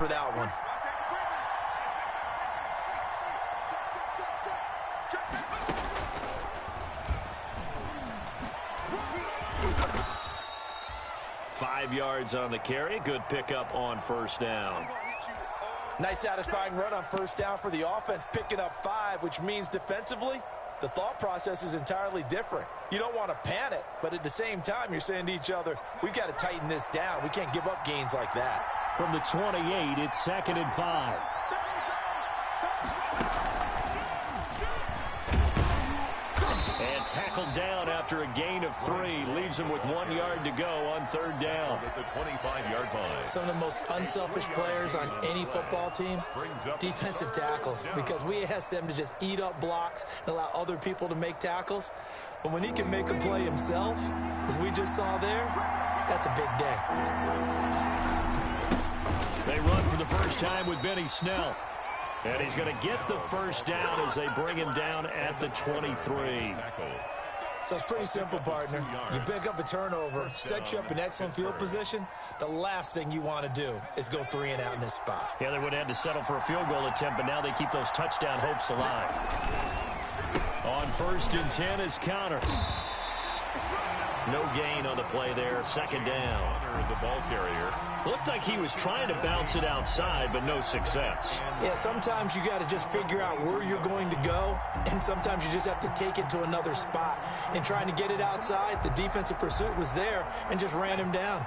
for that one. Five yards on the carry. Good pickup on first down. Nice satisfying run on first down for the offense, picking up 5, which means defensively, the thought process is entirely different. You don't want to panic, but at the same time, you're saying to each other, we've got to tighten this down. We can't give up gains like that. From the 28, it's 2nd and 5. And tackled down after a gain of 3. Leaves him with 1 yard to go on third down. At the 25-yard line. Some of the most unselfish players on any football team, defensive tackles, because we ask them to just eat up blocks and allow other people to make tackles. But when he can make a play himself, as we just saw there, that's a big day. They run for the first time with Benny Snell. And he's going to get the first down as they bring him down at the 23. So it's pretty simple, partner. You pick up a turnover, set you up in excellent field position. The last thing you want to do is go 3 and out in this spot. Yeah, they would have had to settle for a field goal attempt, but now they keep those touchdown hopes alive. On 1st and 10 is Connor. No gain on the play there. 2nd down. The ball carrier. Looked like he was trying to bounce it outside, but no success. Yeah, sometimes you got to just figure out where you're going to go, and sometimes you just have to take it to another spot. In trying to get it outside, the defensive pursuit was there and just ran him down.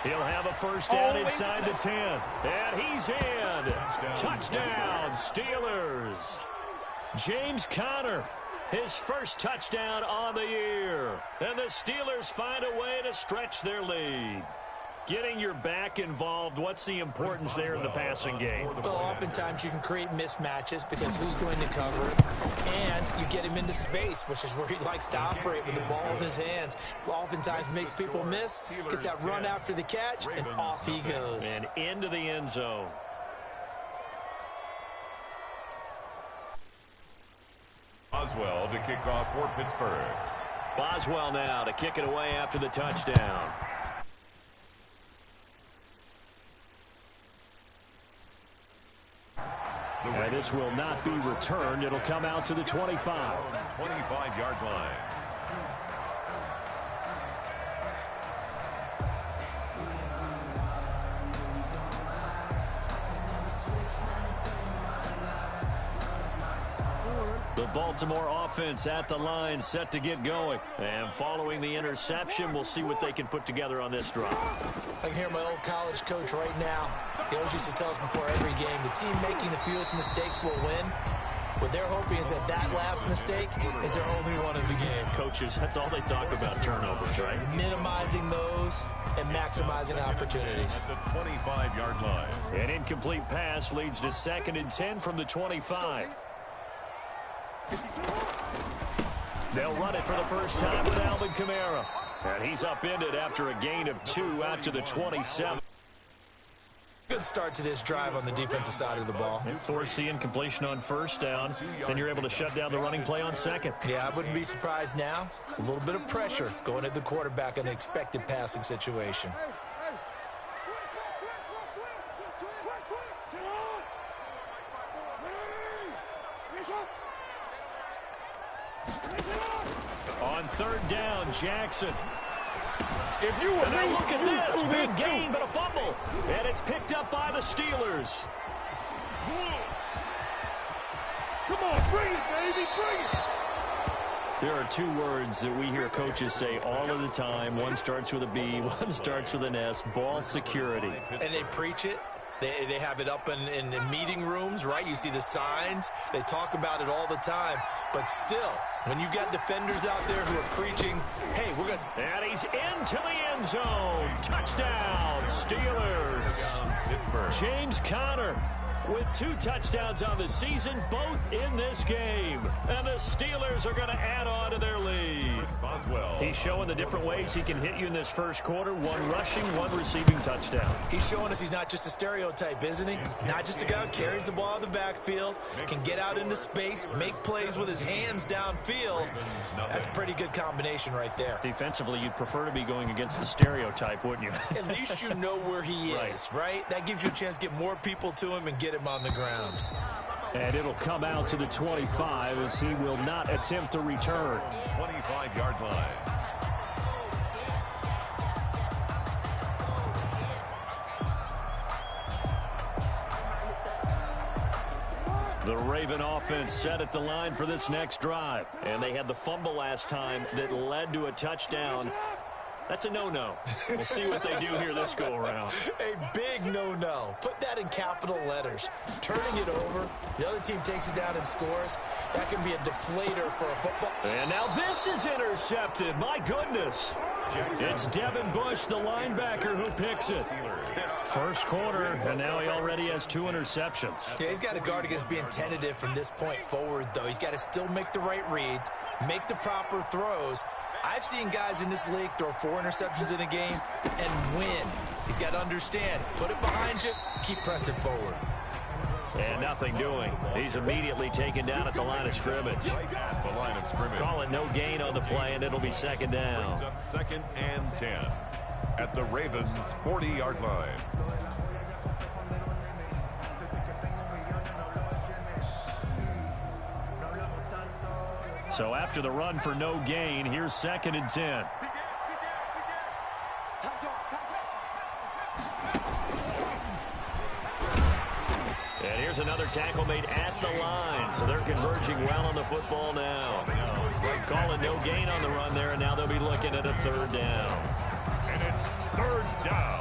He'll have a first down inside the 10. And he's in. Touchdown, Steelers. James Conner, his first touchdown on the year. And the Steelers find a way to stretch their lead. Getting your back involved, what's the importance there in the passing game? Well, oftentimes you can create mismatches because who's going to cover it? And you get him into space, which is where he likes to operate with the ball in his hands. Oftentimes makes people miss, gets that run after the catch, and off he goes. And into the end zone. Boswell to kick off for Pittsburgh. Boswell now to kick it away after the touchdown. And this will not be returned. It'll come out to the 25. 25-yard line. The Baltimore offense at the line, set to get going. And following the interception, we'll see what they can put together on this drive. I can hear my old college coach right now. He always used to tell us before every game, the team making the fewest mistakes will win. What they're hoping is that that last mistake is their only one of the game. Coaches, that's all they talk about, turnovers, right? Minimizing those and maximizing opportunities. At the 25-yard line. An incomplete pass leads to 2nd and 10 from the 25. They'll run it for the first time with Alvin Kamara. And he's upended after a gain of 2 out to the 27. Good start to this drive on the defensive side of the ball. And force the incompletion on first down. Then you're able to shut down the running play on 2nd. Yeah, I wouldn't be surprised now. A little bit of pressure going at the quarterback in an expected passing situation. On 3rd down, Jackson. If you And now look at this. Big gain, but a fumble. And it's picked up by the Steelers. Come on, bring it, baby, bring it. There are 2 words that we hear coaches say all of the time. One starts with a B, one starts with an S. Ball security. And they preach it. They have it up in meeting rooms, right? You see the signs. They talk about it all the time. But still, when you've got defenders out there who are preaching, hey, we're going to... And he's into the end zone. Touchdown, Steelers. Pittsburgh. James Conner, with 2 touchdowns on the season, both in this game. And the Steelers are going to add on to their lead. He's showing the different ways he can hit you in this first quarter. 1 rushing, 1 receiving touchdown. He's showing us he's not just a stereotype, isn't he? Not just a guy who carries the ball out of the backfield, can get out into space, make plays with his hands downfield. That's a pretty good combination right there. Defensively, you'd prefer to be going against the stereotype, wouldn't you? At least you know where he is, right? That gives you a chance to get more people to him and get him on the ground. And it'll come out to the 25 as he will not attempt to return. 25-yard line. The Raven offense set at the line for this next drive. And they had the fumble last time that led to a touchdown. That's a no-no. We'll see what they do here this go-around. A big no-no. Put that in capital letters. Turning it over, the other team takes it down and scores. That can be a deflator for a football. And now this is intercepted. My goodness. It's Devin Bush, the linebacker, who picks it. First quarter, and now he already has 2 interceptions. Yeah, he's got to guard against being tentative from this point forward, though. He's got to still make the right reads, make the proper throws. I've seen guys in this league throw 4 interceptions in a game and win. He's got to understand, put it behind you, keep pressing forward. And nothing doing. He's immediately taken down at the line of scrimmage. Right at the line of scrimmage. Call it no gain on the play, and it'll be second down. Brings up 2nd and 10 at the Ravens' 40-yard line. So after the run for no gain, here's 2nd and 10. And here's another tackle made at the line. So they're converging well on the football now. Calling no gain on the run there, and now they'll be looking at a 3rd down. And it's 3rd down.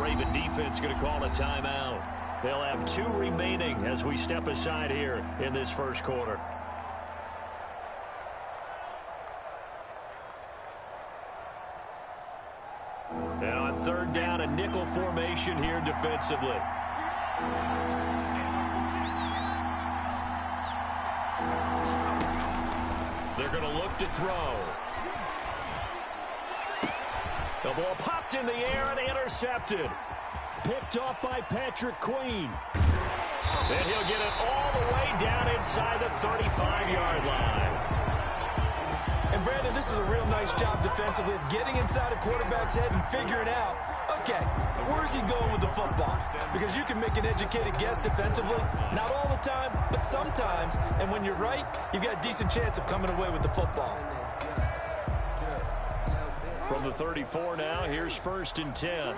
Raven defense going to call a timeout. They'll have 2 remaining as we step aside here in this first quarter. Now on 3rd down, a nickel formation here defensively. They're going to look to throw. The ball popped in the air and intercepted. Picked off by Patrick Queen. And he'll get it all the way down inside the 35-yard line. And, Brandon, this is a real nice job defensively of getting inside a quarterback's head and figuring out, okay, where's he going with the football? Because you can make an educated guess defensively. Not all the time, but sometimes. And when you're right, you've got a decent chance of coming away with the football. From the 34 now, here's 1st and 10.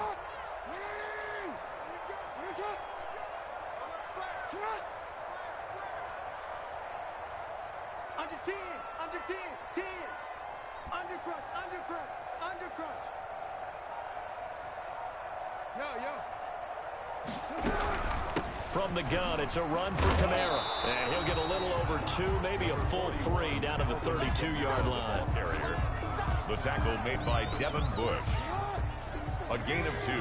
Under 10, under 10, 10. Under crush. From the gun, it's a run for Kamara. And he'll get a little over 2, maybe a full 3 down to the 32-yard line. The tackle made by Devin Bush. A gain of 2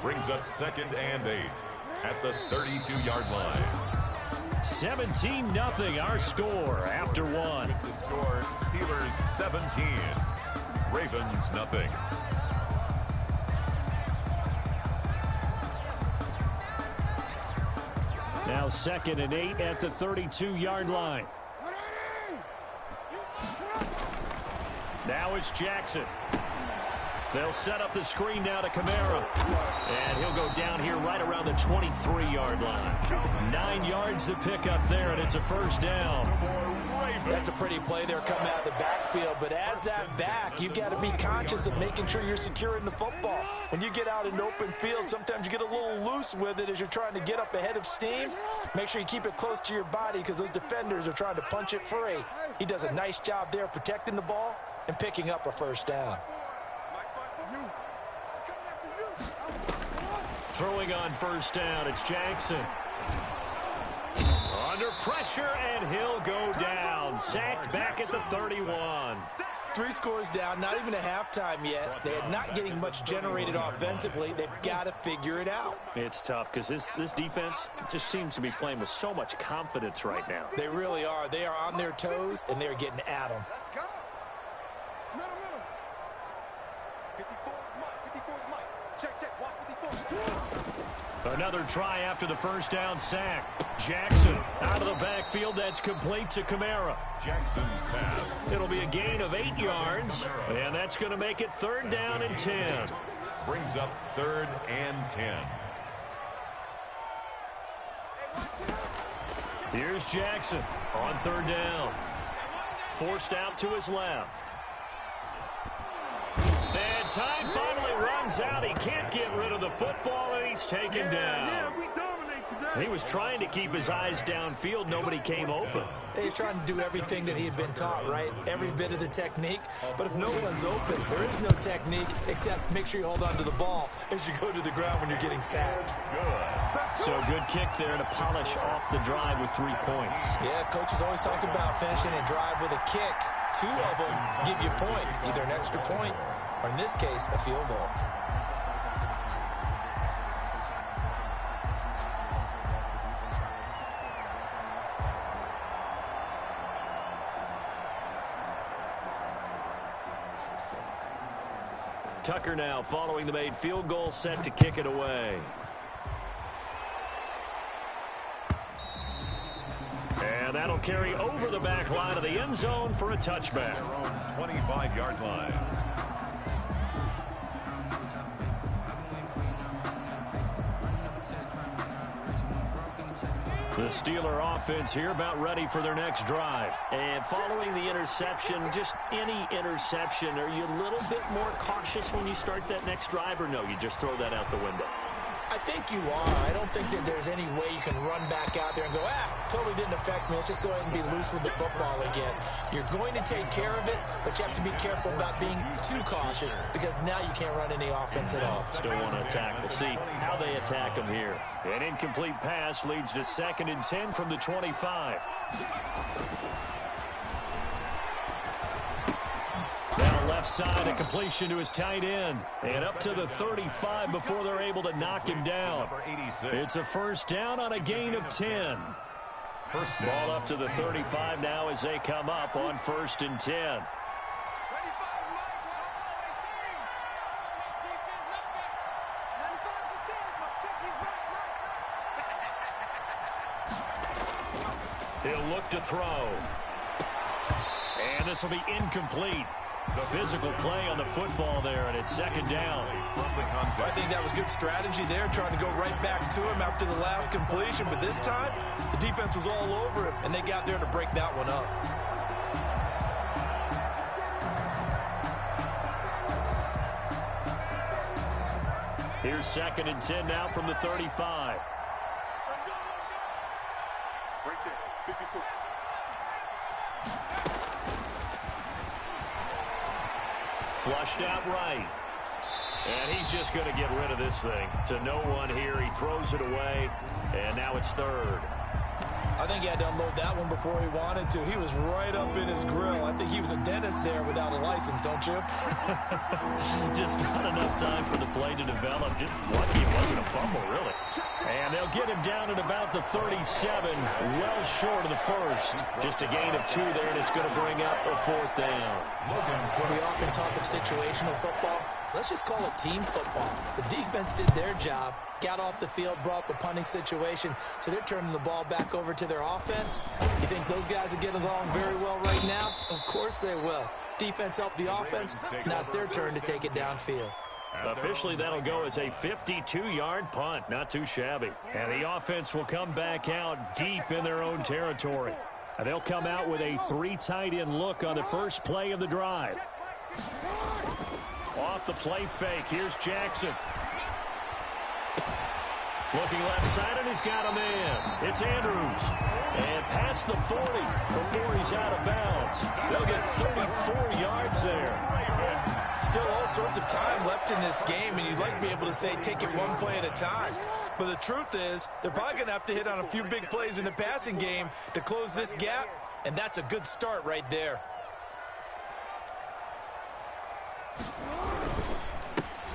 brings up 2nd and 8 at the 32-yard line. 17-0 our score after 1. With the score, Steelers 17, Ravens nothing. Now 2nd and 8 at the 32-yard line. Now it's Jackson. They'll set up the screen now to Kamara. And he'll go down here right around the 23-yard line. 9 yards to pick up there, and it's a 1st down. That's a pretty play there coming out of the backfield. But as that back, you've got to be conscious of making sure you're securing the football. When you get out in open field, sometimes you get a little loose with it as you're trying to get up ahead of steam. Make sure you keep it close to your body because those defenders are trying to punch it free. He does a nice job there protecting the ball and picking up a 1st down. Throwing on 1st down, it's Jackson. Under pressure, and he'll go down. Sacked back at the 31. 3 scores down, not even a halftime yet. They're not getting much generated offensively. They've got to figure it out. It's tough because this defense just seems to be playing with so much confidence right now. They really are. They are on their toes, and they're getting at them. Let's go. Middle. 54 is Mike. 54 is Mike. Check. Watch 54. Another try after the first down sack. Jackson out of the backfield. That's complete to Kamara. Jackson's pass. It'll be a gain of 8 yards, and that's going to make it 3rd down and 10. Brings up 3rd and 10. Here's Jackson on 3rd down. Forced out to his left. And time finally runs out. He can't get rid of the football, and he's taken down. we dominate today. He was trying to keep his eyes downfield. Nobody came open. He's trying to do everything that he had been taught, right? Every bit of the technique. But if no one's open, there is no technique except make sure you hold on to the ball as you go to the ground when you're getting sacked. So good kick there to polish off the drive with 3 points. Yeah, coaches always talk about finishing a drive with a kick. 2 of them give you points, either an extra point or, in this case, a field goal. Tucker now following the made field goal, set to kick it away. And that'll carry over the back line of the end zone for a touchback. 25-yard line. The Steeler offense here about ready for their next drive. And following the interception, just any interception, are you a little bit more cautious when you start that next drive, or no, you just throw that out the window? I think you are. I don't think that there's any way you can run back out there and go, totally didn't affect me. Let's just go ahead and be loose with the football again. You're going to take care of it, but you have to be careful about being too cautious because now you can't run any offense at all. Still want to attack. We'll see how they attack them here. An incomplete pass leads to 2nd and 10 from the 25. Now left side, a completion to his tight end. And up to the 35 before they're able to knock him down. It's a 1st down on a gain of 10. First Ball up to the 35 now as they come up on 1st and 10. He'll look to throw. And this will be incomplete. Physical play on the football there, and it's 2nd down. I think that was good strategy there, trying to go right back to him after the last completion. But this time, the defense was all over him, and they got there to break that one up. Here's 2nd and 10 now from the 35. Right there, 54. Flushed out right. And he's just going to get rid of this thing. To no one here. He throws it away. And now it's 3rd. I think he had to unload that one before he wanted to. He was right up in his grill. I think he was a dentist there without a license, don't you? Just not enough time for the play to develop. Just lucky it wasn't a fumble, really. And they'll get him down at about the 37, well short of the 1st. Just a gain of 2 there, and it's going to bring up a 4th down. We often talk of situational football. Let's just call it team football. The defense did their job, got off the field, brought the punting situation, so they're turning the ball back over to their offense. You think those guys are getting along very well right now? Of course they will. Defense helped the offense. Now it's their turn to take it downfield. Officially, that'll go as a 52-yard punt. Not too shabby. And the offense will come back out deep in their own territory. And they'll come out with a 3 tight end look on the first play of the drive. Off the play fake, here's Jackson. Looking left side, and he's got him in. It's Andrews. And past the 40 before he's out of bounds. They'll get 34 yards there. Still all sorts of time left in this game, and you'd like to be able to say take it one play at a time. But the truth is, they're probably going to have to hit on a few big plays in the passing game to close this gap, and that's a good start right there.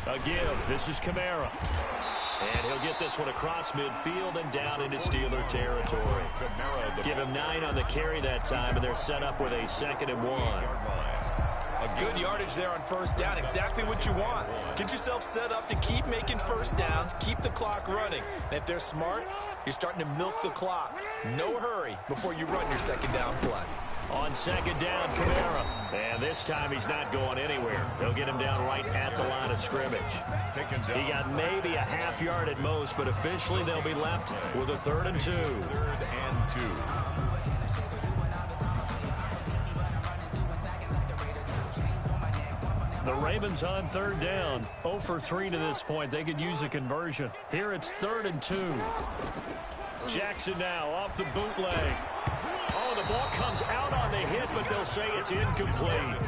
A give. This is Kamara. And he'll get this one across midfield and down into Steeler territory. Give him 9 on the carry that time, and they're set up with a 2nd and 1. Good yardage there on first down. Exactly what you want. Get yourself set up to keep making first downs, keep the clock running. And if they're smart, you're starting to milk the clock. No hurry before you run your 2nd down play. On 2nd down, Kamara. And this time he's not going anywhere. They'll get him down right at the line of scrimmage. He got maybe a half yard at most, but officially they'll be left with a 3rd and 2. 3rd and 2. The Ravens on 3rd down. 0 for 3 to this point. They could use a conversion. Here it's 3rd and 2. Jackson now off the bootleg. Oh, the ball comes out on the hit, but they'll say it's incomplete.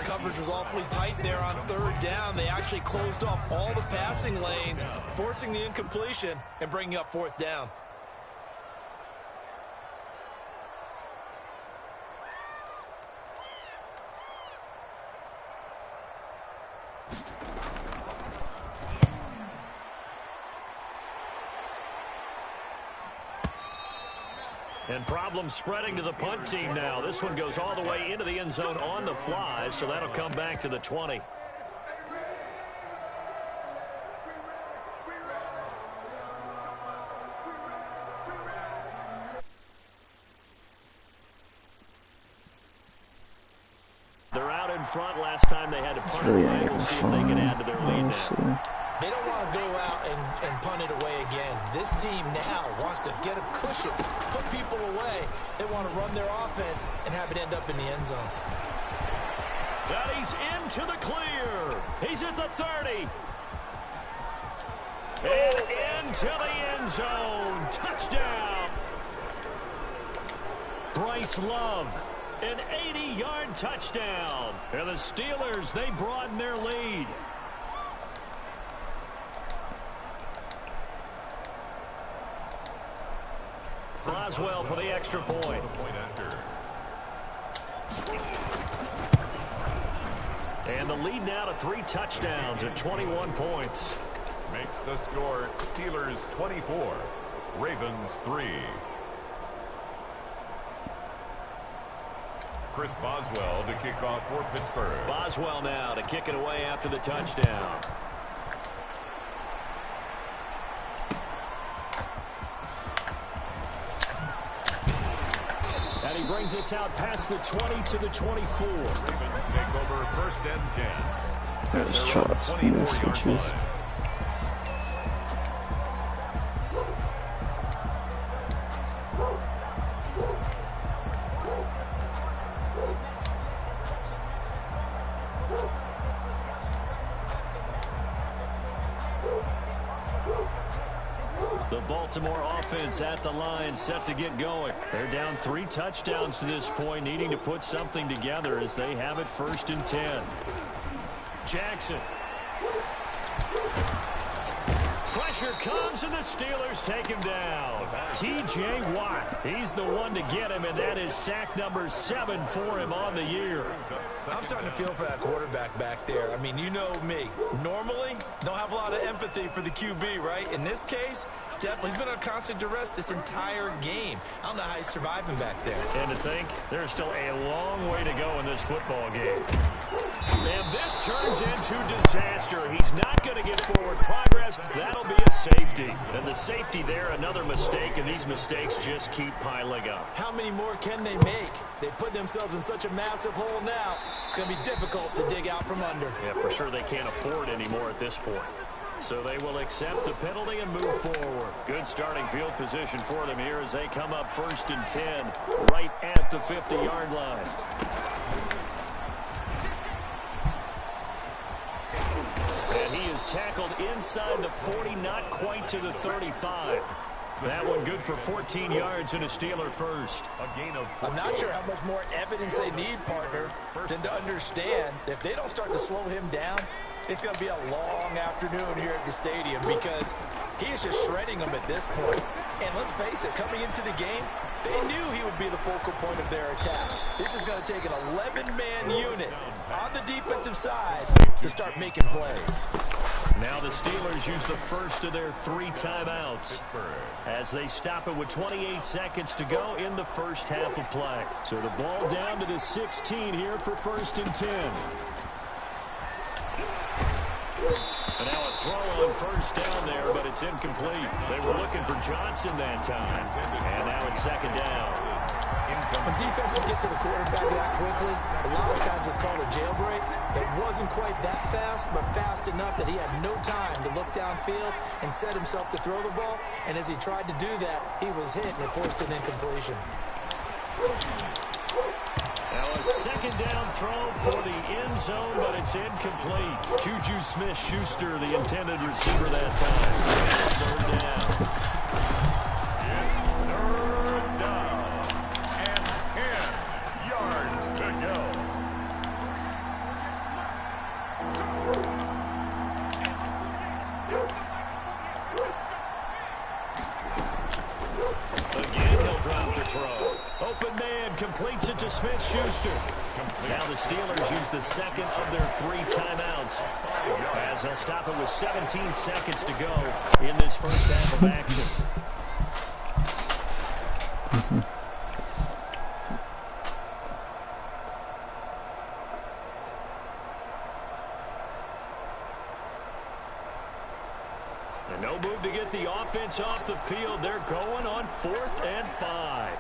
Coverage was awfully tight there on 3rd down. They actually closed off all the passing lanes, forcing the incompletion and bringing up 4th down. And problems spreading to the punt team now. This one goes all the way into the end zone on the fly, so that'll come back to the 20. They're out in front. Last time they had to punt really away. We'll see if they can add to their lead now. They don't want to go out and punt it away again. This team now wants to get a cushion, put people away. They want to run their offense and have it end up in the end zone. But he's into the clear. He's at the 30. And into the end zone. Touchdown. Bryce Love, an 80-yard touchdown. And the Steelers, they broaden their lead. Boswell for the extra point. And the lead now to 3 touchdowns at 21 points. Makes the score Steelers 24, Ravens 3. Chris Boswell to kick off for Pittsburgh. Boswell now to kick it away after the touchdown. And he brings us out past the 20 to the 24. Ravens take over 1st and 10. There's shots, no switches. The Baltimore offense at the line, set to get going. They're down 3 touchdowns to this point, needing to put something together as they have it 1st and 10. Jackson. Pressure comes, and the Steelers take him down. T.J. Watt, he's the one to get him, and that is sack number 7 for him on the year. I'm starting to feel for that quarterback back there. I mean, you know me. Normally, don't have a lot of empathy for the QB, right? In this case, definitely he's been on constant duress this entire game. I don't know how he's surviving back there. And to think, there's still a long way to go in this football game. And this turns into disaster. He's not going to get forward progress. That'll be a safety. And the safety there, another mistake, and these mistakes just keep piling up. How many more can they make? They put themselves in such a massive hole now. It's going to be difficult to dig out from under. Yeah, for sure they can't afford any more at this point. So they will accept the penalty and move forward. Good starting field position for them here as they come up 1st and 10 right at the 50-yard line. And he is tackled inside the 40, not quite to the 35. That one good for 14 yards and a Steeler first. A gain of I'm not sure how much more evidence they need, partner, than to understand if they don't start to slow him down, it's going to be a long afternoon here at the stadium because he is just shredding them at this point. And let's face it, coming into the game, they knew he would be the focal point of their attack. This is going to take an 11-man unit on the defensive side to start making plays. Now the Steelers use the first of their 3 timeouts as they stop it with 28 seconds to go in the first half of play. So the ball down to the 16 here for 1st and 10. And now a throw on 1st down there, but it's incomplete. They were looking for Johnson that time. And now it's 2nd down. When defenses get to the quarterback that quickly, a lot of times it's called a jailbreak. It wasn't quite that fast, but fast enough that he had no time to look downfield and set himself to throw the ball. And as he tried to do that, he was hit and it forced an incompletion. Now a 2nd down throw for the end zone, but it's incomplete. Juju Smith-Schuster, the intended receiver that time. 3rd down. Completes it to Smith-Schuster. Now the Steelers use the 2nd of their 3 timeouts as they'll stop it with 17 seconds to go in this first half of action. And no move to get the offense off the field. They're going on 4th and 5.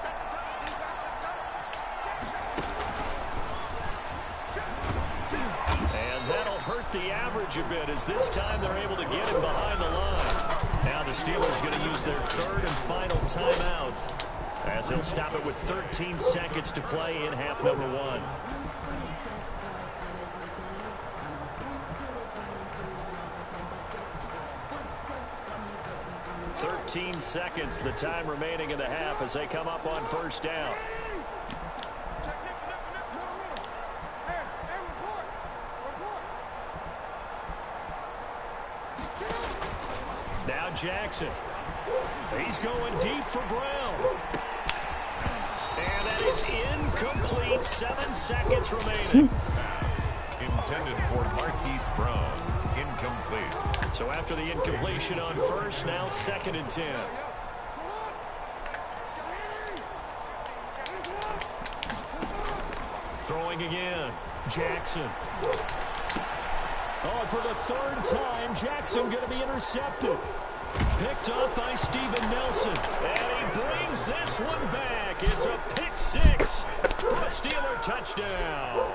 Hurt the average a bit as this time they're able to get him behind the line. Now the Steelers going to use their 3rd and final timeout as they'll stop it with 13 seconds to play in half number 1. "13 seconds, the time remaining in the half as they come up on 1st down. Now Jackson. He's going deep for Brown. And that is incomplete. 7 seconds remaining. Intended for Marquise Brown. Incomplete. So after the incompletion on 1st, now 2nd and 10. Throwing again. Jackson. Oh, for the 3rd time, Jackson going to be intercepted. Picked up by Steven Nelson. And he brings this one back. It's a pick 6 for a Steeler touchdown.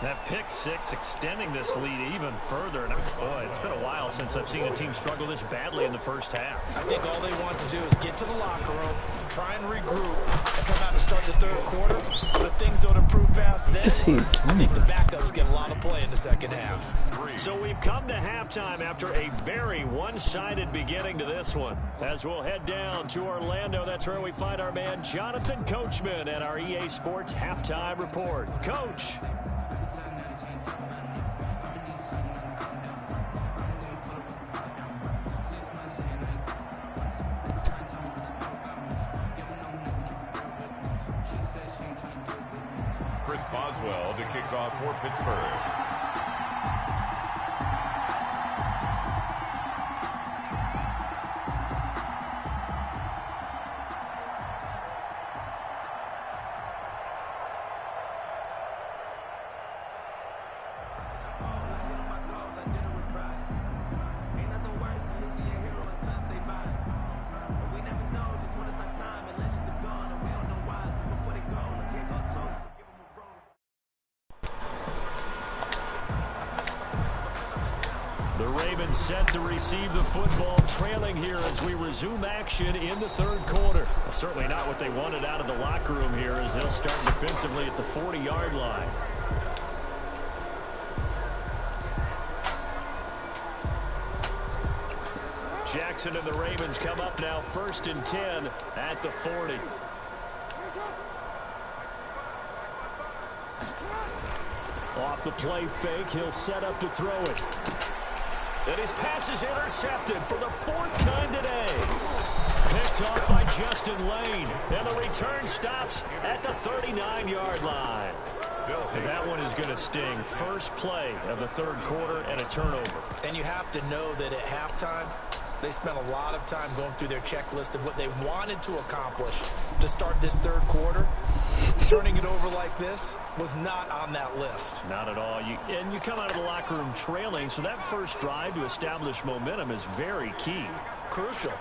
That pick 6 extending this lead even further. And boy, it's been a while since I've seen a team struggle this badly in the first half. I think all they want to do is get to the locker room, try and regroup, and come out and start the 3rd quarter. But if things don't improve fast then, I think the backups get a lot of play in the 2nd half. So we've come to halftime after a very one-sided beginning to this one. As we'll head down to Orlando, that's where we find our man Jonathan Coachman at our EA Sports Halftime Report. Coach. Chris Boswell to kick off for Pittsburgh. Set to receive the football, trailing here as we resume action in the 3rd quarter. Well, certainly not what they wanted out of the locker room here as they'll start defensively at the 40-yard line. Jackson and the Ravens come up now 1st and 10 at the 40. Off the play fake, he'll set up to throw it. And his pass is intercepted for the 4th time today. Picked off by Justin Lane. And the return stops at the 39-yard line. And that one is going to sting. First play of the third quarter and a turnover. And you have to know that at halftime, they spent a lot of time going through their checklist of what they wanted to accomplish to start this third quarter. Turning it over like this was not on that list. Not at all. And you come out of the locker room trailing, so that first drive to establish momentum is very key. Crucial.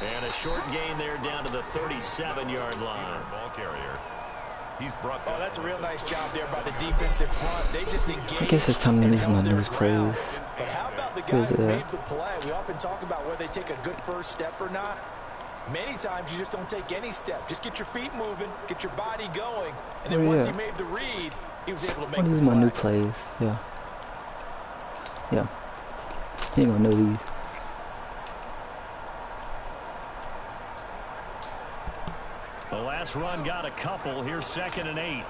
And a short gain there down to the 37-yard line. Ball carrier. He's brought that's a real nice job there by the defensive front. They just engaged. I guess it's time to use my news plays. But how about the guy who made the play? We often talk about whether they take a good first step or not. Many times you just don't take any step. Just get your feet moving, get your body going, and then once he made the read, he was able to make the play. These are my new plays. Yeah. Yeah. You ain't gonna know these. The last run got a couple. Here's 2nd and 8.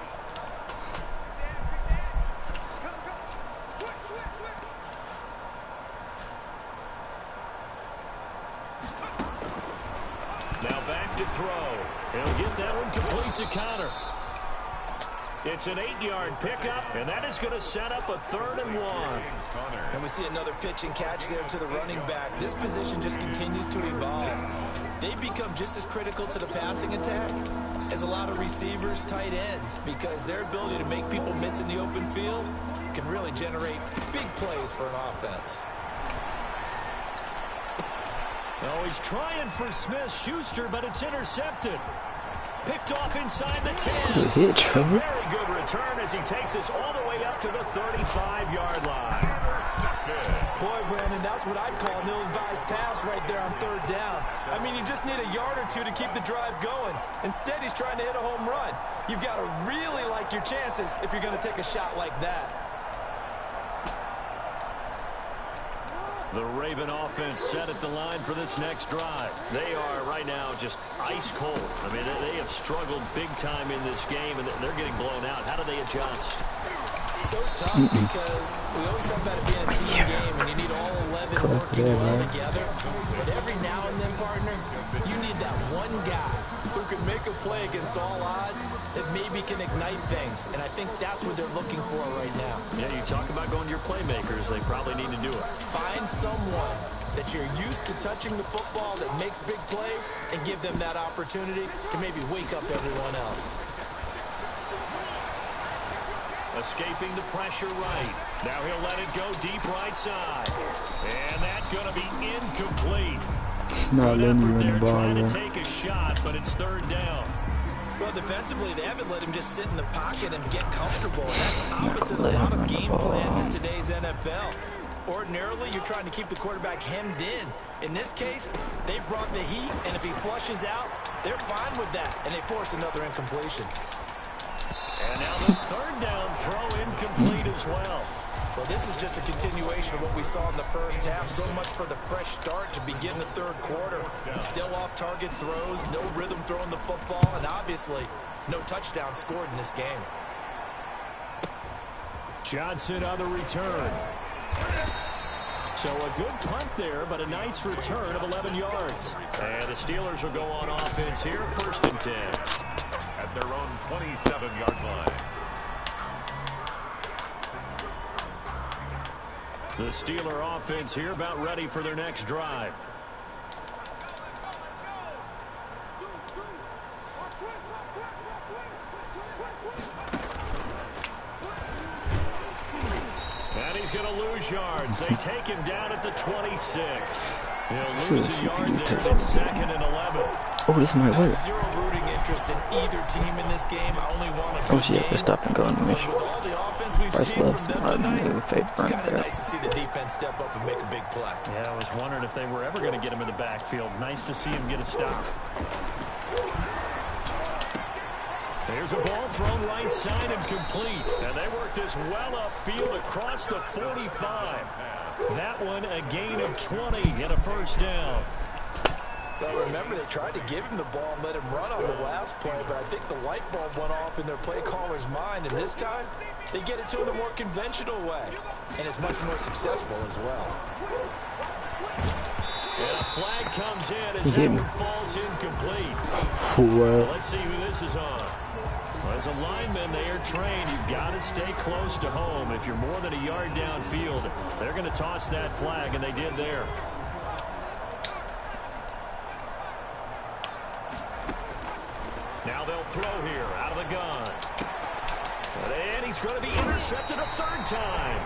Now back to throw. He'll get that one complete to Connor. It's an 8-yard pickup, and that is going to set up a 3rd and 1. And we see another pitch and catch there to the running back. This position just continues to evolve. They become just as critical to the passing attack as a lot of receivers, tight ends, because their ability to make people miss in the open field can really generate big plays for an offense. Oh, he's trying for Smith-Schuster, but it's intercepted. Picked off inside the 10. Good hit, Trevor. Very good return as he takes us all the way up to the 35-yard line. Boy, Brandon, that's what I'd call an ill-advised pass right there on 3rd down. I mean, you just need a yard or two to keep the drive going. Instead, he's trying to hit a home run. You've got to really like your chances if you're going to take a shot like that. The Raven offense set at the line for this next drive. They are right now just ice cold. I mean, they have struggled big time in this game, and they're getting blown out. How do they adjust? So tough because we always talk about it being a team game, and you need all 11 working well together. But every now and then, partner, you need that one guy who can make a play against all odds that maybe can ignite things. And I think that's what they're looking for right now. Yeah, you talk about going to your playmakers. They probably need to do it. Find someone that you're used to touching the football that makes big plays and give them that opportunity to maybe wake up everyone else. Escaping the pressure right. Now he'll let it go deep right side. And that's going to be incomplete. Not letting you Good run the ball, trying bro. to take a shot, but it's 3rd down. Well, defensively, they haven't let him just sit in the pocket and get comfortable. And that's opposite of a lot of game plans in today's NFL. Ordinarily, you're trying to keep the quarterback hemmed in. In this case, they brought the heat, and if he flushes out, they're fine with that, and they force another incompletion. And now the 3rd down throw incomplete as well. Well, this is just a continuation of what we saw in the first half. So much for the fresh start to begin the third quarter. Still off-target throws, no rhythm throwing the football, and obviously no touchdown scored in this game. Johnson on the return. So a good punt there, but a nice return of 11 yards. And the Steelers will go on offense here, 1st and 10. At their own 27-yard line. The Steeler offense here about ready for their next drive. And he's going to lose yards. They take him down at the 26. He'll lose a yard there. It's 2nd and 11. Oh, this might work. Zero rooting interest in either team in this game. I only want a Oh, good shit. game. Let's stop and go on the mission. With all the offense we've Bryce seen loves from them my tonight, new favorite it's running kind of back. nice to see the defense step up and make a big play. Yeah, I was wondering if they were ever going to get him in the backfield. Nice to see him get a stop. There's a ball thrown right side and complete. And they work this well upfield across the 45. That one a gain of 20 and a 1st down. Well, remember, they tried to give him the ball and let him run on the last play, but I think the light bulb went off in their play caller's mind, and this time they get it to him the more conventional way, and it's much more successful as well. And a flag comes in as that one falls incomplete. Well, Let's see who this is on. Well, as a lineman, they are trained. You've got to stay close to home. If you're more than a yard downfield, they're going to toss that flag, and they did there. Now they'll throw here out of the gun. And he's going to be intercepted a third time.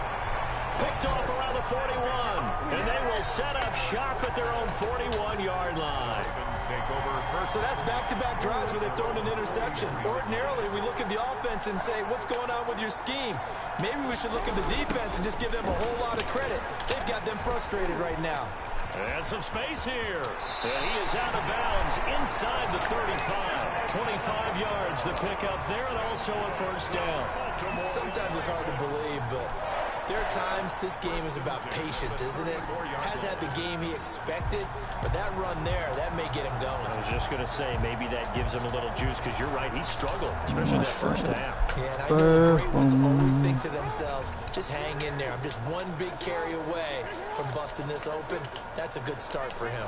Picked off around the 41. And they will set up shop at their own 41-yard line. So that's back-to-back drives where they've thrown an interception. Ordinarily, we look at the offense and say, what's going on with your scheme? Maybe we should look at the defense and just give them a whole lot of credit. They've got them frustrated right now. And some space here. And he is out of bounds inside the 35. 25 yards the pickup there, and also a first down. Sometimes it's hard to believe, but there are times this game is about patience, isn't it? Has had the game he expected, but that run there, that may get him going. I was just going to say, maybe that gives him a little juice, because you're right, he struggled, especially that first half. Yeah, and I know the great ones always think to themselves, just hang in there. I'm just one big carry away from busting this open. That's a good start for him.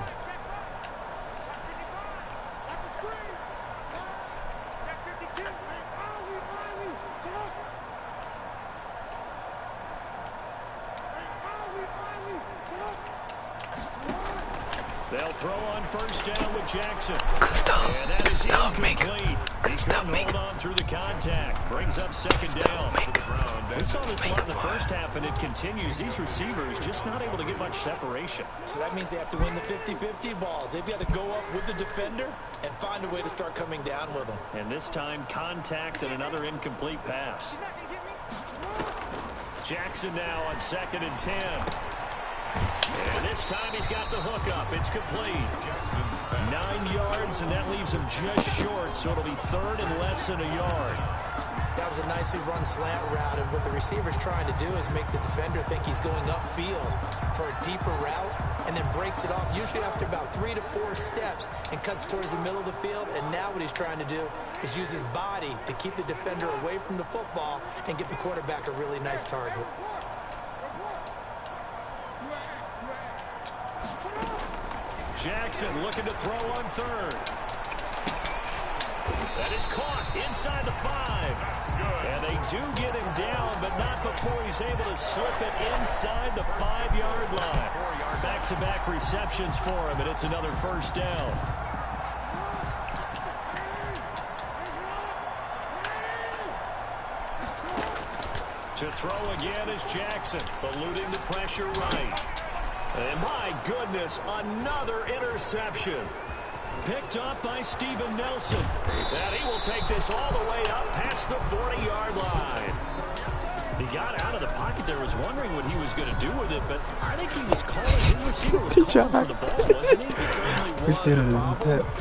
They'll throw on first down with Jackson. And that is incomplete. He's going to hold on through the contact. Brings up second down. We saw this a lot in the first half, and it continues. These receivers just not able to get much separation. So that means they have to win the 50-50 balls. They've got to go up with the defender and find a way to start coming down with them. And this time, contact and another incomplete pass. Jackson now on 2nd and 10. And this time he's got the hook up. It's complete. 9 yards, and that leaves him just short, so it'll be third and less than a yard. That was a nicely run slant route, and what the receiver's trying to do is make the defender think he's going upfield for a deeper route, and then breaks it off, usually after about 3 to 4 steps, and cuts towards the middle of the field. And now what he's trying to do is use his body to keep the defender away from the football and give the quarterback a really nice target. Jackson looking to throw on third. That is caught inside the 5. And they do get him down, but not before he's able to slip it inside the 5-yard line. Back-to-back receptions for him, and it's another first down. To throw again is Jackson, eluding the pressure right. And my goodness, another interception. Picked up by Steven Nelson. And he will take this all the way up past the 40-yard line. He got out of the pocket there, was wondering what he was going to do with it, but I think he was calling, his receiver was calling for the ball, wasn't he? He certainly was.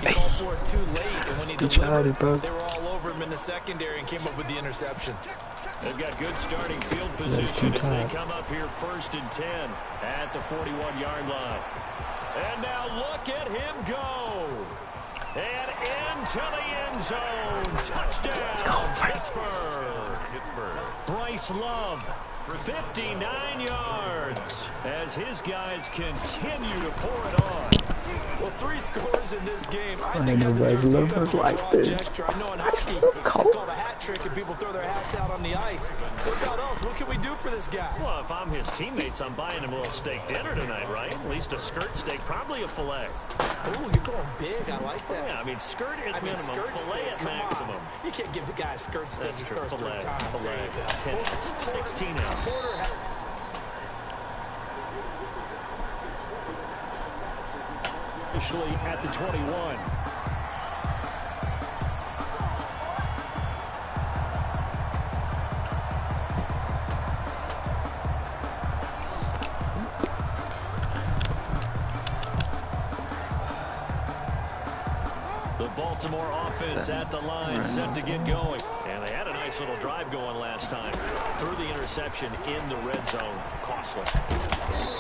He called for it too late, and when he delivered, they were all over him in the secondary and came up with the interception. They've got good starting field position as they come up here 1st and 10 at the 41-yard line. And now look at him go. And into the end zone. Touchdown, Pittsburgh. Bryce Love, 59 yards as his guys continue to pour it on. Well, 3 scores in this game. I think that deserves some type of like gesture. I know in hockey, it's called a hat trick, and people throw their hats out on the ice. What about us? What can we do for this guy? Well, if I'm his teammates, I'm buying him a little steak dinner tonight, right? At least a skirt steak, probably a filet. Oh, you're going big. I like that. Yeah, I mean, skirt at minimum, skirt filet steak, at maximum. On. You can't give the guy a skirt steak. That's true. Filet. 10, 16 ounce. Officially at the 21. The Baltimore offense at the line, set to get going. And they had a nice little drive going last time. Threw the interception in the red zone. Costly.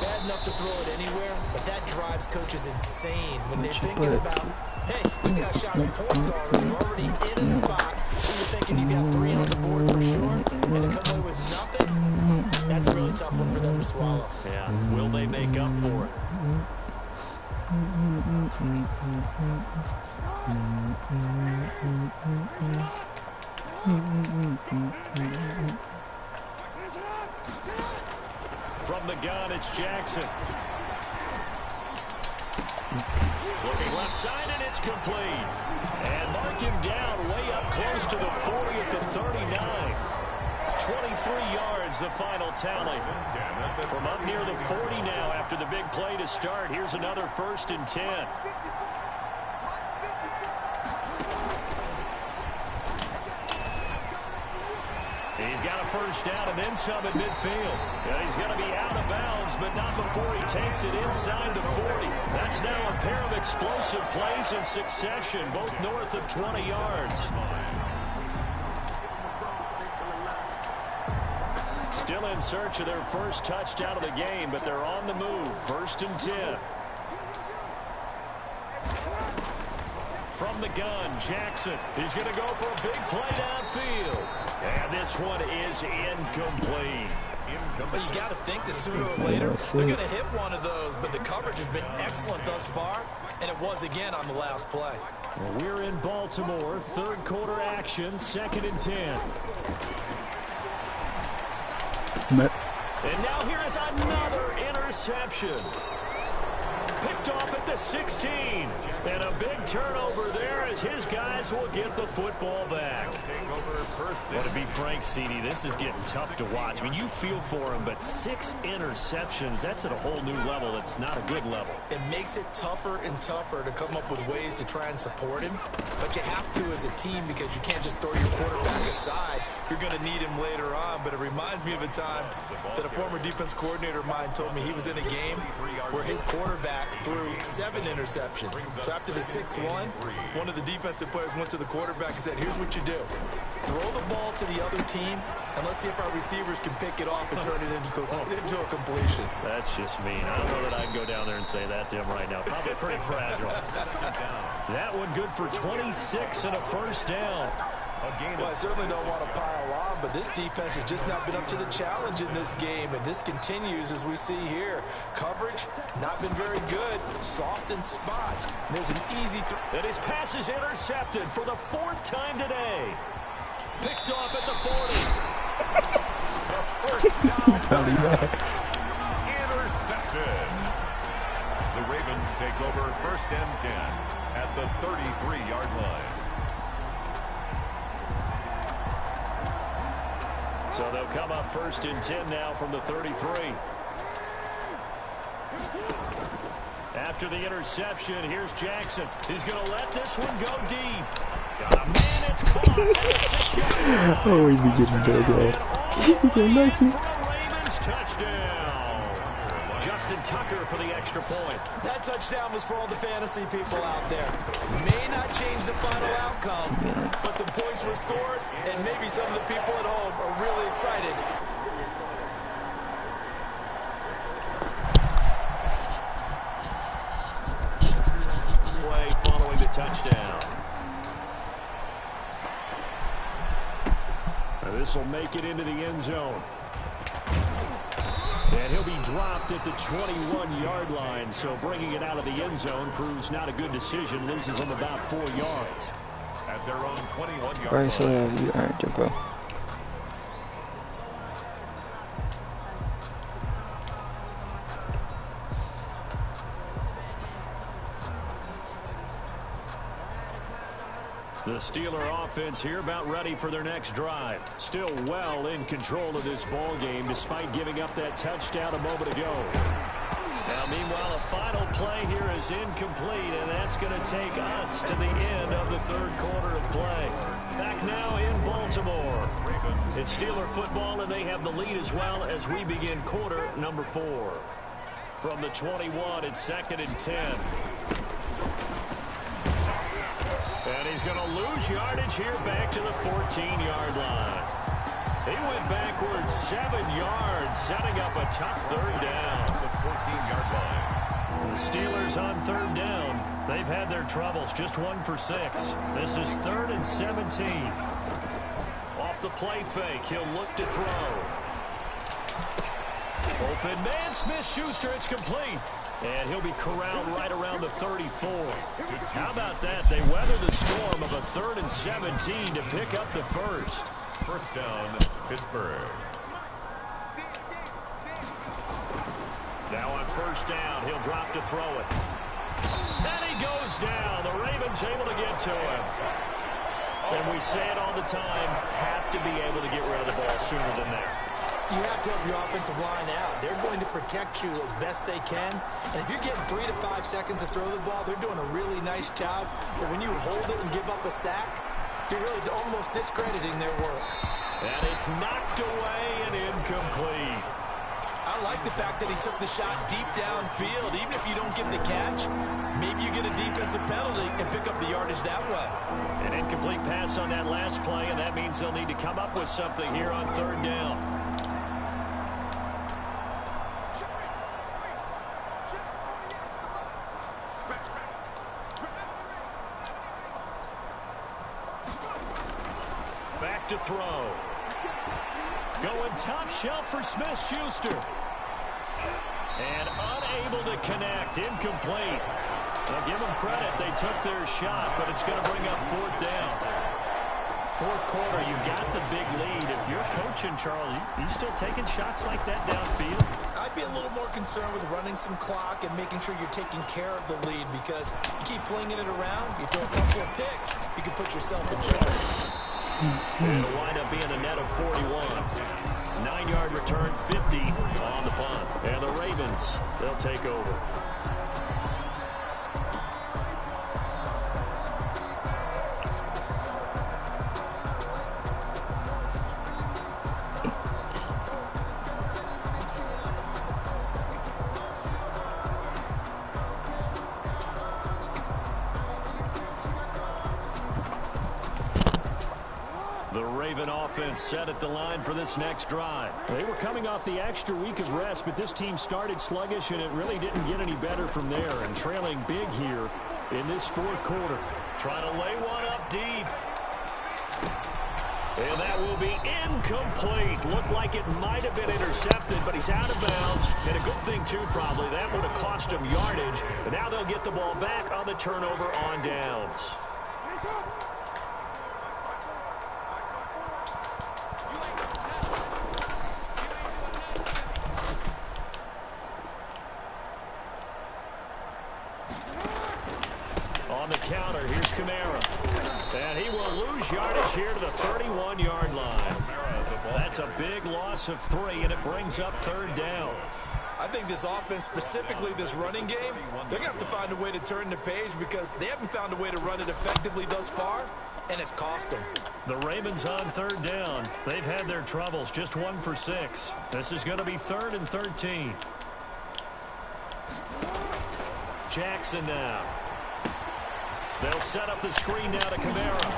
Bad enough to throw it anywhere, but that drives coaches insane when they're thinking about, hey, we got a shot at points already. We're already in a spot. You're thinking you got 3 on the board for sure, and to come away with nothing, that's a really tough one for them to swallow. Yeah, will they make up for it? From the gun, it's Jackson. Looking left side, and it's complete. And mark him down way up close to the 40 at the 39. 23 yards, the final tally. From up near the 40 now after the big play to start. Here's another 1st and 10. He's got a 1st down and then some at midfield. And he's going to be out of bounds, but not before he takes it inside the 40. That's now a pair of explosive plays in succession, both north of 20 yards. Still in search of their 1st touchdown of the game, but they're on the move. 1st and 10. From the gun, Jackson. He's going to go for a big play downfield. And this one is incomplete. Well, you got to think that sooner or later they're going to hit one of those, but the coverage has been excellent thus far, and it was again on the last play. Well, we're in Baltimore, 3rd quarter action, 2nd and 10. And now here is another interception. Picked off at the 16. And a big turnover there as his guys will get the football back. Well, to be frank, CD, this is getting tough to watch. I mean, you feel for him, but 6 interceptions, that's at a whole new level. It's not a good level. It makes it tougher and tougher to come up with ways to try and support him. But you have to as a team because you can't just throw your quarterback aside. You're going to need him later on. But it reminds me of a time that a former defense coordinator of mine told me he was in a game where his quarterback threw 7 interceptions. So after the 6-1, one of the defensive players went to the quarterback and said, here's what you do. Throw the ball to the other team, and let's see if our receivers can pick it off and turn it into a completion. That's just mean. I don't know that I can go down there and say that to him right now. Probably pretty fragile. That one good for 26 and a 1st down. Well, I certainly don't want to pile on, but this defense has just not been up to the challenge in this game, and this continues as we see here. Coverage, not been very good. Soft in spots. There's an easy throw. And his pass is intercepted for the 4th time today. Picked off at the 40. Intercepted. The Ravens take over 1st and 10 at the 33-yard line. So they'll come up 1st and 10 now from the 33. After the interception, here's Jackson. He's going to let this one go deep. Got a man, it's caught. Oh, he'd be getting big, right? He'd be getting lucky. Ravens touchdown. Justin Tucker for the extra point. That touchdown was for all the fantasy people out there. May not change the final outcome, but some points were scored, and maybe some of the people at home are really excited. Play following the touchdown. This will make it into the end zone. And he'll be dropped at the 21-yard line, so bringing it out of the end zone proves not a good decision. Loses him about 4 yards. At their own 21-yard Bryce, line. you earned it, bro. The Steeler offense here about ready for their next drive. Still well in control of this ball game despite giving up that touchdown a moment ago. Now, meanwhile, a final play here is incomplete, and that's going to take us to the end of the 3rd quarter of play. Back now in Baltimore. It's Steeler football, and they have the lead as well as we begin quarter number 4. From the 21, it's 2nd and 10. And he's going to lose yardage here back to the 14-yard line. He went backwards 7 yards, setting up a tough 3rd down. The 14-yard line. The Steelers on 3rd down. They've had their troubles, just 1 for 6. This is 3rd and 17. Off the play fake, he'll look to throw. Open man, Smith-Schuster, it's complete. And he'll be corralled right around the 34. How about that? They weather the storm of a 3rd and 17 to pick up the first. First down, Pittsburgh. Now on first down, he'll drop to throw it. And he goes down. The Ravens able to get to him. And we say it all the time, have to be able to get rid of the ball sooner than that. You have to help your offensive line out. They're going to protect you as best they can. And if you're getting 3 to 5 seconds to throw the ball, they're doing a really nice job. But when you hold it and give up a sack, you're really almost discrediting their work. And it's knocked away and incomplete. I like the fact that he took the shot deep downfield. Even if you don't get the catch, maybe you get a defensive penalty and pick up the yardage that way. An incomplete pass on that last play, and that means they'll need to come up with something here on 3rd down. Back to throw. Going top shelf for Smith-Schuster. And unable to connect. Incomplete. Well, give them credit. They took their shot, but it's going to bring up 4th down. 4th quarter, you got the big lead. If you're coaching, Charles, you still taking shots like that downfield? I'd be a little more concerned with running some clock and making sure you're taking care of the lead, because you keep flinging it around, you throw a couple of picks, you can put yourself in jeopardy. It'll wind up being a net of 41. 9-yard return, 50 on the punt. And the Ravens, they'll take over. Offense set at the line for this next drive. They were coming off the extra week of rest, but this team started sluggish, and it really didn't get any better from there. And trailing big here in this 4th quarter. Trying to lay one up deep. And that will be incomplete. Looked like it might have been intercepted, but he's out of bounds. And a good thing, too, probably. That would have cost him yardage. But now they'll get the ball back on the turnover on downs. On the counter, here's Kamara. And he will lose yardage here to the 31-yard line. That's a big loss of 3, and it brings up 3rd down. I think this offense, specifically this running game, they're going to have to find a way to turn the page, because they haven't found a way to run it effectively thus far, and it's cost them. The Ravens on 3rd down. They've had their troubles, just 1 for 6. This is going to be 3rd and 13. Jackson now. They'll set up the screen now to Kamara.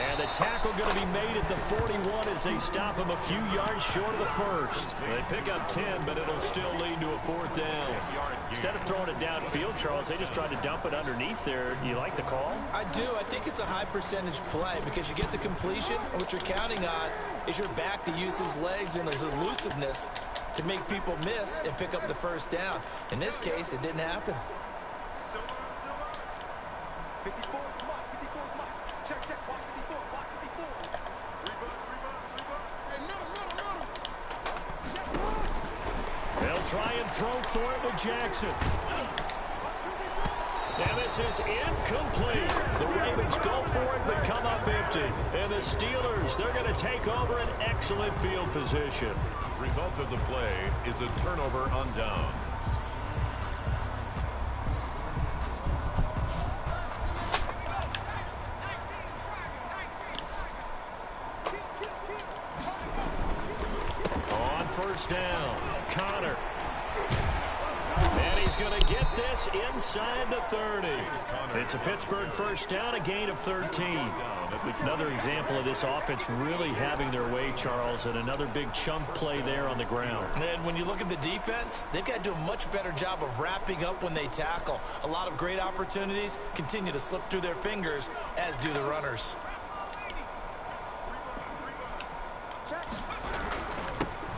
And the tackle going to be made at the 41 as they stop him a few yards short of the first. They pick up 10, but it'll still lead to a 4th down. Instead of throwing it downfield, Charles, they just tried to dump it underneath there. You like the call? I do. I think it's a high percentage play, because you get the completion, and what you're counting on is your back to use his legs and his elusiveness to make people miss and pick up the 1st down. In this case, it didn't happen. 54, come on, 54, come on. Check, check, block 54, block 54. Reboot. They'll try and throw for it with Jackson. And this is incomplete. The Ravens go for it, but come up empty. And the Steelers, they're going to take over an excellent field position. Result of the play is a turnover on downs. On first down, Connor. And he's going to get this inside the 30. It's a Pittsburgh first down, a gain of 13. Another example of this offense really having their way, Charles, and another big chunk play there on the ground. And when you look at the defense, they've got to do a much better job of wrapping up when they tackle. A lot of great opportunities continue to slip through their fingers, as do the runners.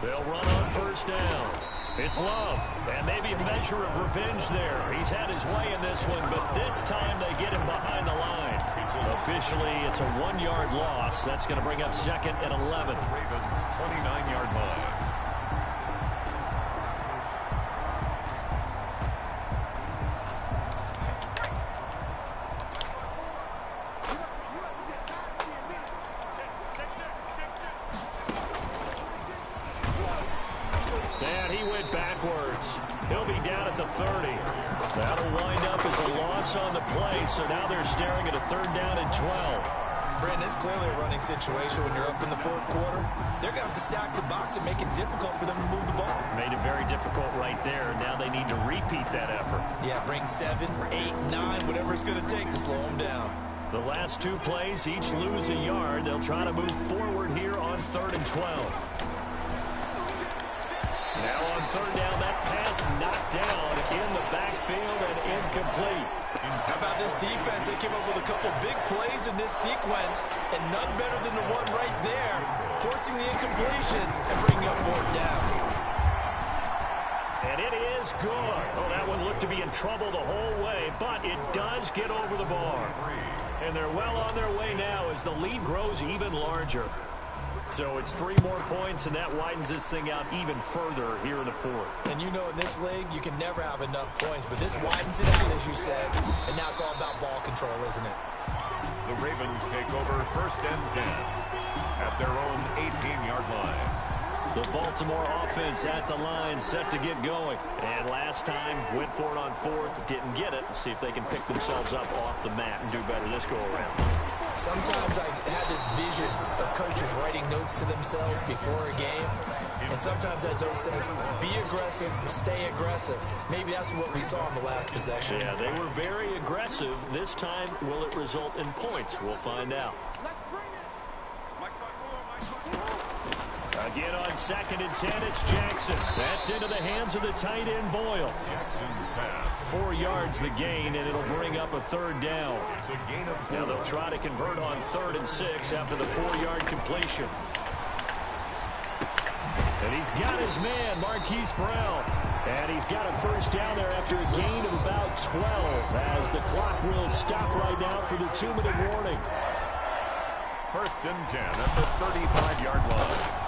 They'll run on first down. It's Love, and maybe a measure of revenge there. He's had his way in this one, but this time they get him behind the line. Officially, it's a 1-yard loss. That's going to bring up 2nd and 11. Ravens 29-yard line. And he went backwards. He'll be down at the 30. That'll wind up as a loss on the play, so now they're staring at a 3rd down and 12. Brandon, it's clearly a running situation when you're up in the 4th quarter. They're going to have to stack the box and make it difficult for them to move the ball. Made it very difficult right there. Now they need to repeat that effort. Yeah, bring 7, 8, 9, whatever it's going to take to slow them down. The last 2 plays each lose a yard. They'll try to move forward here on 3rd and 12. Now on 3rd down, that pass knocked down in the backfield and incomplete. How about this defense? They came up with a couple big plays in this sequence, and none better than the one right there, forcing the incompletion and bringing up 4th down. And it is good. Oh, that one looked to be in trouble the whole way, but it does get over the bar. And they're well on their way now as the lead grows even larger. So it's 3 more points, and that widens this thing out even further here in the 4th. And you know in this league, you can never have enough points, but this widens it out, as you said, and now it's all about ball control, isn't it? The Ravens take over 1st and 10 at their own 18-yard line. The Baltimore offense at the line, set to get going. And last time, went for it on 4th, didn't get it. We'll see if they can pick themselves up off the mat and do better this go-around. Sometimes I have this vision of coaches writing notes to themselves before a game, and sometimes that note says, be aggressive, stay aggressive. Maybe that's what we saw in the last possession. Yeah, they were very aggressive. This time, will it result in points? We'll find out. Again on 2nd and 10, it's Jackson. That's into the hands of the tight end, Boyle. Jackson's pass. 4 yards the gain, and it'll bring up a 3rd down. It's a gain of 4. Now they'll try to convert on 3rd and 6 after the 4-yard completion. And he's got his man, Marquise Brown. And he's got a 1st down there after a gain of about 12 as the clock will stop right now for the 2-minute warning. 1st and 10 at the 35-yard line.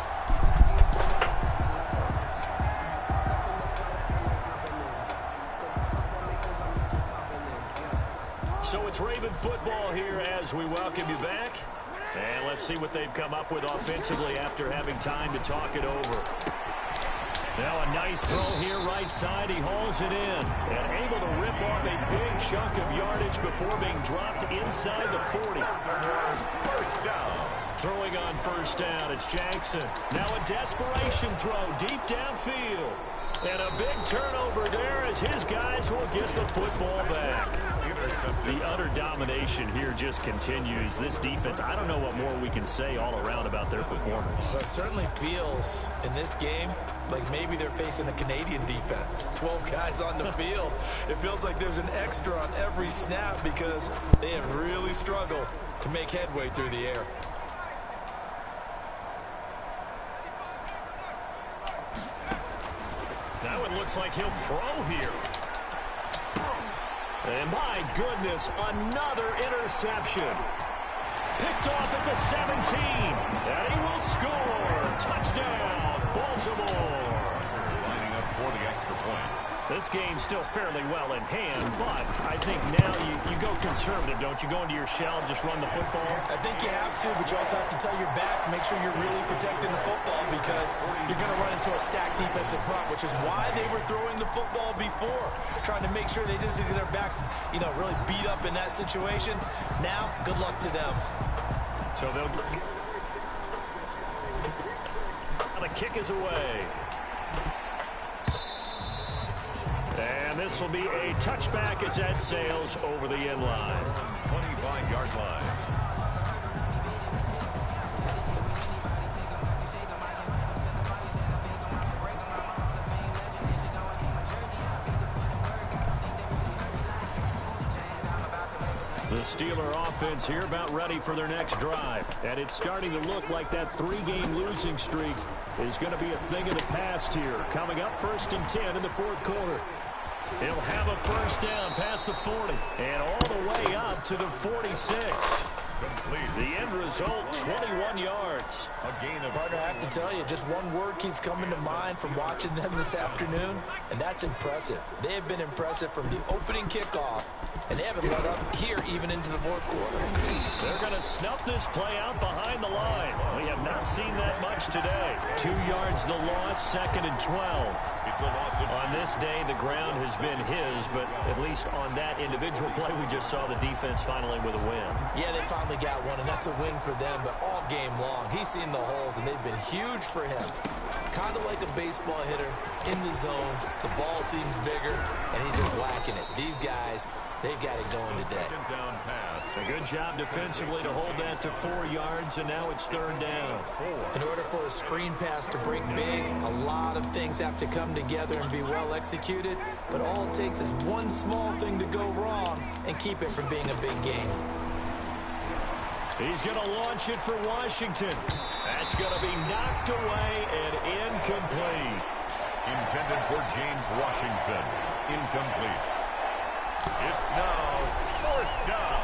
So it's Raven football here as we welcome you back. And let's see what they've come up with offensively after having time to talk it over. Now a nice throw here right side. He hauls it in and able to rip off a big chunk of yardage before being dropped inside the 40. 1st down. Throwing on 1st down, it's Jackson. Now a desperation throw deep downfield. And a big turnover there as his guys will get the football back. The utter domination here just continues. This defense, I don't know what more we can say all around about their performance. Well, it certainly feels in this game like maybe they're facing a Canadian defense. 12 guys on the field. It feels like there's an extra on every snap because they have really struggled to make headway through the air. Now it looks like he'll throw here. And my goodness, another interception. Picked off at the 17. And he will score. Touchdown, Baltimore. Lining up for the extra point. This game's still fairly well in hand, but I think now you go conservative, don't you? Go into your shell and just run the football? I think you have to, but you also have to tell your backs, make sure you're really protecting the football because you're going to run into a stacked defensive front, which is why they were throwing the football before, trying to make sure they just get their backs, really beat up in that situation. Now, good luck to them. So they'll... The kick is away. And this will be a touchback as that sails over the end line. 25-yard line. The Steeler offense here about ready for their next drive. And it's starting to look like that 3-game losing streak is going to be a thing of the past here. Coming up 1st and 10 in the 4th quarter. He'll have a first down past the 40 and all the way up to the 46. Complete. The end result, 21 yards. A gain of Partner, I have to tell you, just one word keeps coming to mind from watching them this afternoon, and that's impressive. They have been impressive from the opening kickoff, and they haven't let up here even into the 4th quarter. They're going to snuff this play out behind the line. We have not seen that much today. 2 yards the loss, 2nd and 12. It's a loss of On this day, the ground has been his, but at least on that individual play, we just saw the defense finally with a win. Yeah, they finally got one, and that's a win for them, but all game long, he's seen the holes, and they've been huge for him. Kind of like a baseball hitter in the zone. The ball seems bigger, and he's just whacking it. These guys, they've got it going today. second down pass. A good job defensively to hold that to 4 yards, and now it's 3rd down. In order for a screen pass to break big, a lot of things have to come together and be well executed, but all it takes is one small thing to go wrong and keep it from being a big game. He's going to launch it for Washington. That's going to be knocked away and incomplete. Intended for James Washington. Incomplete. It's now 4th down.